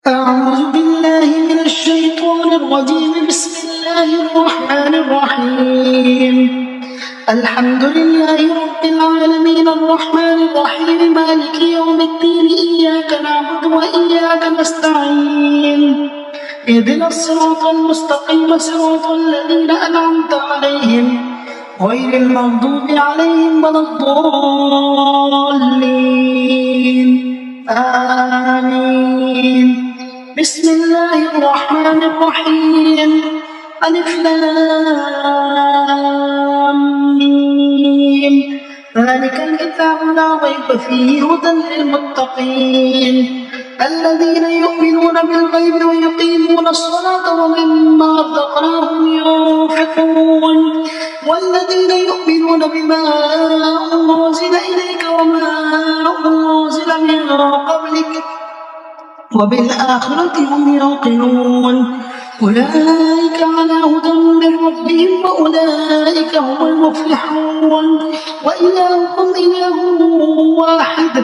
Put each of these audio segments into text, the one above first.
أعوذ بالله من الشيطان الرجيم. بسم الله الرحمن الرحيم. الحمد لله رب العالمين الرحمن الرحيم مالك يوم الدين. إياك نعبد وإياك نستعين. اهدنا الصراط المستقيم صراط الذين أنعمت عليهم غير المغضوب عليهم ولا الضالين. آمين. بسم الله الرحمن الرحيم. ألف لام ميم. ذلك الكتاب لا ريب فيه هدى للمتقين الذين يؤمنون بالغيب ويقيمون الصلاة ومما رزقناهم ينفقون والذين يؤمنون بما أنزل إليك وما أنزل من قبلك وبالآخرة هم يوقنون. أولئك على هدى من ربهم وأولئك هم المفلحون. وإلهكم إله واحد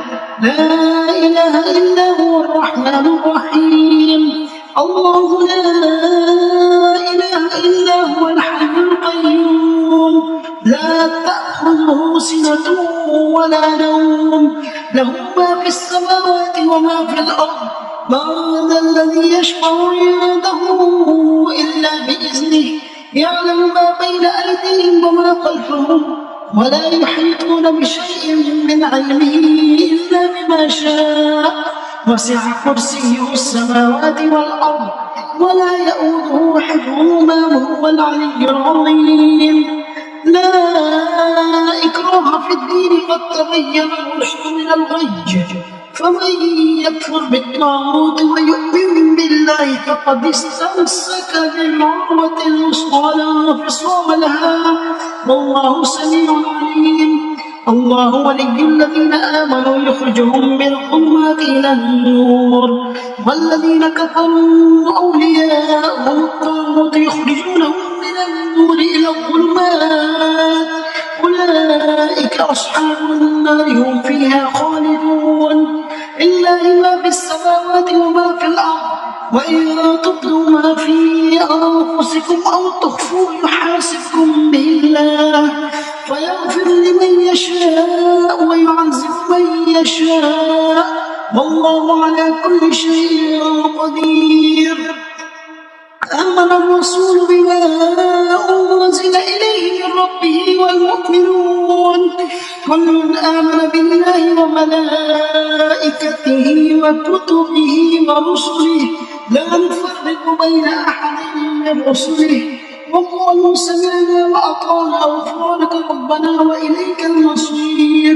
لا إله إلا هو الرحمن الرحيم. الله لا إله إلا هو الحي القيوم لا تأخذه سنة ولا نوم له ما في السماوات وما في الأرض. من ذا الذي يشفع عنده إلا بإذنه يعلم ما بين أيديهم وما خلفهم ولا يحيطون بشيء من علمه إلا بما شاء. وسع كرسيه السماوات والأرض ولا يؤوده حفظهما وهو العلي العظيم. لا إكراه في الدين قد تبين الرشد من الغي فمن يكفر بالطاغوت ويؤمن بالله فقد استمسك بالعروة الوثقى لا انفصام لها والله سميع عليم. الله ولي الذين آمنوا يخرجهم من الظلمات إلى النور والذين كفروا أولياءهم الطاغوت يخرجونهم من النور إلى الظلمات. أولئك أصحاب النار هم فيها خالدون. لله ما في السماوات وما في الأرض وإن تبدوا ما في أنفسكم أو تخفوه يحاسبكم به الله فيغفر لمن يشاء ويعذب من يشاء والله على كل شيء قدير. آمن الرسول بما أنزل إليه من ربه والمؤمنون كل آمن بالله وملائكته وكتبه ورسله لا نفرق بين أحد من رسله وقالوا سمعنا وأطعنا غفرانك ربنا وإليك المصير.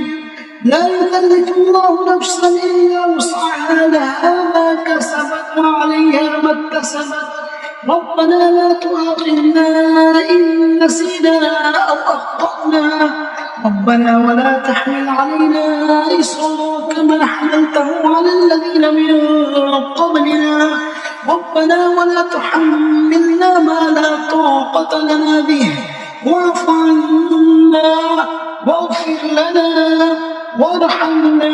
لا يكلف الله نفسا إلا وسعها لها ما كسبت وعليها ما اكتسبت. ربنا لا تؤاخذنا إن نسينا أو أخطأنا ربنا ولا تحمل علينا إصرا كما حملته على الذين من قبلنا ربنا ولا تحملنا ما لا طاقة لنا به واعف عنا واغفر لنا وارحمنا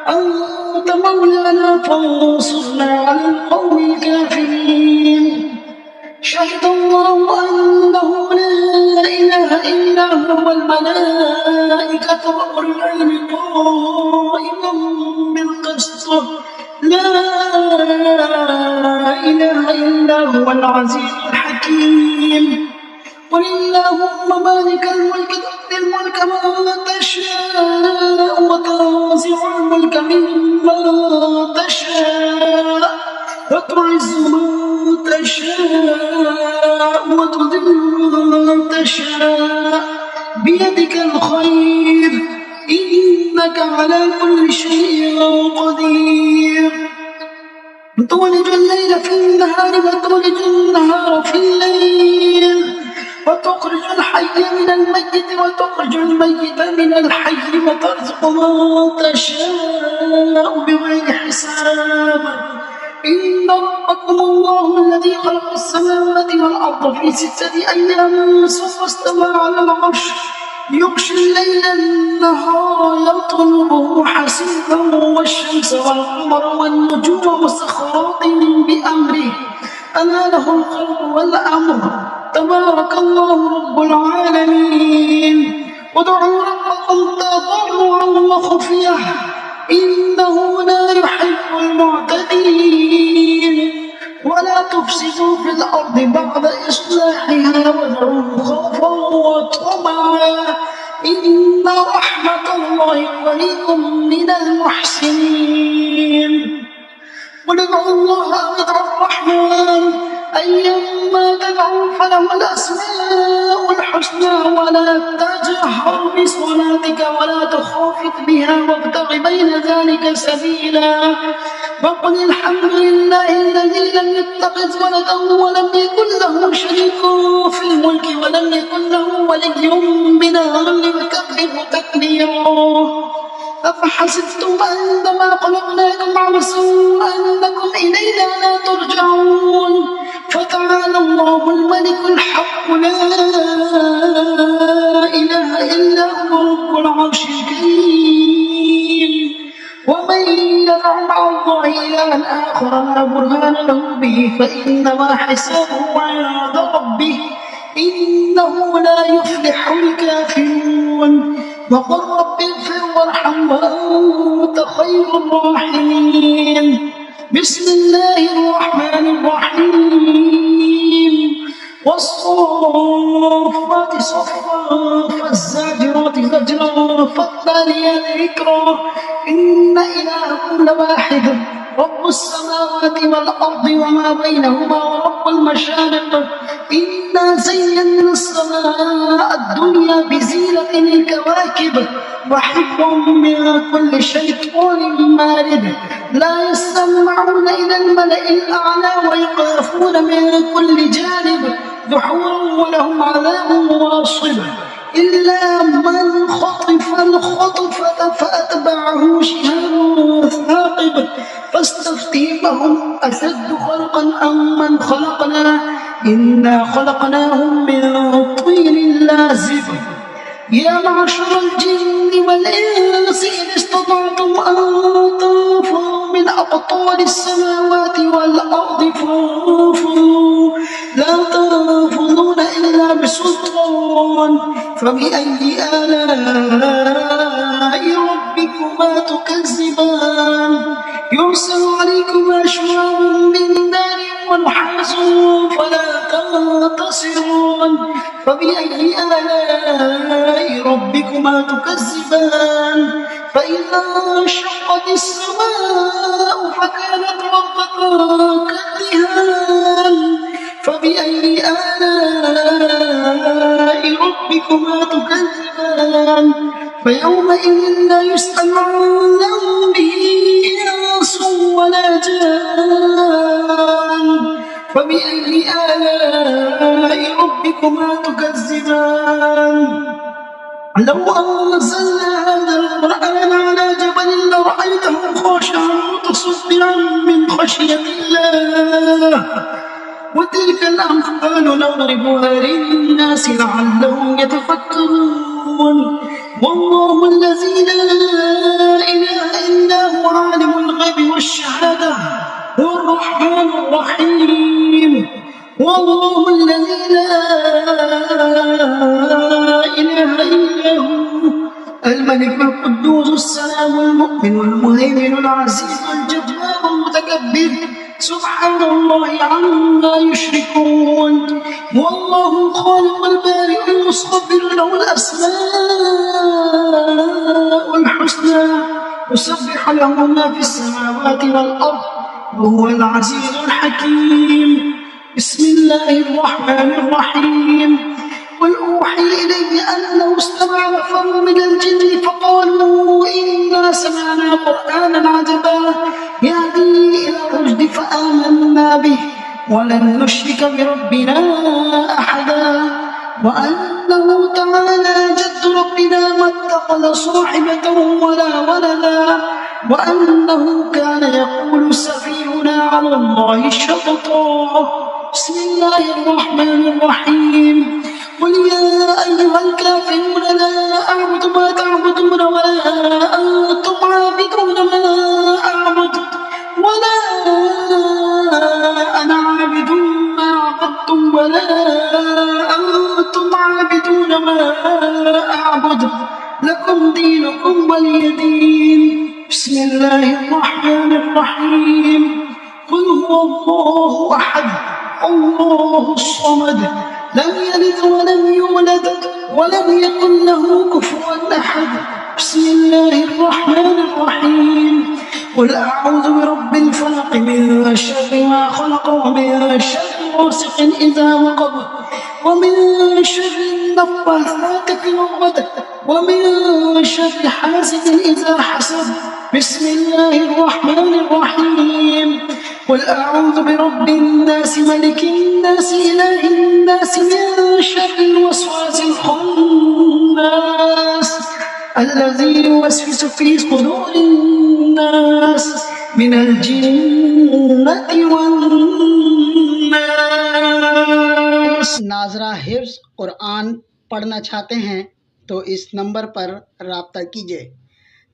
أنت مولانا فانصرنا على القوم الكافرين. شهد الله أنه لا إله إلا هو والملائكة وأولو العلم قائما بالقسط لا إله إلا هو العزيز الحكيم. قل اللهم مالك الملك تؤتي الملك من تشاء وتنزع الملك ممن تشاء وتعز من تشاء وتذل من تشاء بيدك الخير إنك على كل شيء قدير. تولج الليل في النهار وتولج النهار في الليل وتخرج الحي من الميت وتخرج الميت من الحي وترزق من تشاء بغير حساب. إن ربكم الله الذي خلق السماوات والأرض في 6 أيام ثم استوى على العرش يغشي الليل النهار يطلبه حسيبا والشمس والقمر والنجوم مسخرات بأمره ألا له الخلق والأمر تبارك الله رب العالمين ادعوا ربكم تضرعا وخفية إنه لا يحب المعتدين ولا تفسدوا في الأرض بعد إصلاحها وادعوه خوفا وطمعا إن رحمة الله قريب من المحسنين قل ادعوا الله أو ادعوا الرحمن أيما تدعوا فله الأسماء الحسنى ولا تجهر بصلاتك ولا تخافت بها وابتغ بين ذلك سبيلا وقل الحمد لله الذي لم يتخذ ولدا ولم يكن له شريك في الملك ولم يكن له ولي من الذل وكبره تكبيرا أفحسبتم أنما خلقناكم عبثا وأنكم إلينا لا ترجعون فتعالى الله الملك الحق لا إله إلا هو رب العرش الكريم ومن يدع مع الله إلها آخر لا برهان له به فإنما حسابه عند ربه إنه لا يفلح الكافرون وقل رب اغفر وارحم وأنت خير الراحمين بسم الله الرحمن الرحيم والصافات صفا فالزاجرات زجرا فالتاليات ذكرا إن إلهكم لواحد رب السماوات والأرض وما بينهما ورب المشارق إنا زينا السماء الدنيا بزينة الكواكب وحفظا من كل شيطان مارد لا يسمعون إلى الملأ الأعلى ويخافون من كل جانب دحورا ولهم عذاب واصب إلا من خطف الخطفة فأتبعه شهاب ثاقب فاستفتهم أشد خلقا أم من خلقنا إنا خلقناهم من طين لازب يا معشر الجن والإنس إن استطعتم أن تنفذوا من أقطار السماوات والأرض فانفذوا لا تنفذون إلا بسلطان فبأي آلاء ربكما تكذبان يرسل عليكما شواظ من نار ونحاس فلا تنتصرون فبأي آلاء ربكما تكذبان فإذا انشقت السماء فكانت وردة كالدهان فبأي آلاء ربكما تكذبان فيومئذ لا يسأل عن ذنبه إنس ولا جان فبأي آلاء ربكما تكذبان لو أنزلنا هذا القرآن على جبل لرأيته خاشعا متصدعا من خشية الله وتلك الأمثال نضربها للناس لعلهم يتفكرون والله الذي لا إله إلا هو عالم الغيب والشهادة هو الرحمن الرحيم والله الذي لا إله إلا هو الملك القدوس السلام المؤمن المهيمن العزيز الجبار المتكبر سبحان الله عما يشركون والله الخالق البارئ المصور له الأسماء الحسنى يسبح له ما في السماوات والأرض وهو العزيز الحكيم بسم الله الرحمن الرحيم قل أوحي إلي أنه استمع نفر من الجن فقالوا إنا سمعنا قرآنا عجبا يهدي إلى الرشد فآمنا به ولن نشرك بربنا أحدا وأنه تعالى جد ربنا ما اتخذ صاحبة ولا ولدا وأنه كان يقول سفيهنا على الله شططا بسم الله الرحمن الرحيم قل يا أيها الكافرون لا أعبد ما تعبدون ولا أنتم عابدون ما أعبد ولا أنا عابد ما عبدتم ولا أنتم عابدون ما أعبد لكم دينكم ولي دين. بسم الله الرحمن الرحيم. قل هو الله أحد الله الصمد لم يلد ولم يولد ولم يكن له كفوا أحد. بسم الله الرحمن الرحيم. قل أعوذ برب الفلق من شر ما خلق ومن شر غاسق إذا وقب ومن شر النفاثات في العقد ومن شر حاسد إذا حسد. بسم الله الرحمن الرحيم. قل أعوذ برب الناس ملك الناس إله الناس من شر الوسواس الخناس الذي يوسوس في صدور الناس من الجنة والناس. नाजरा हिफ्ज़ कुरान पढ़ना चाहते हैं तो इस नंबर पर राब्ता कीजिए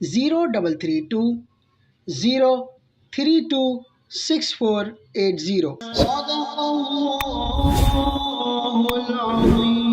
0320326480।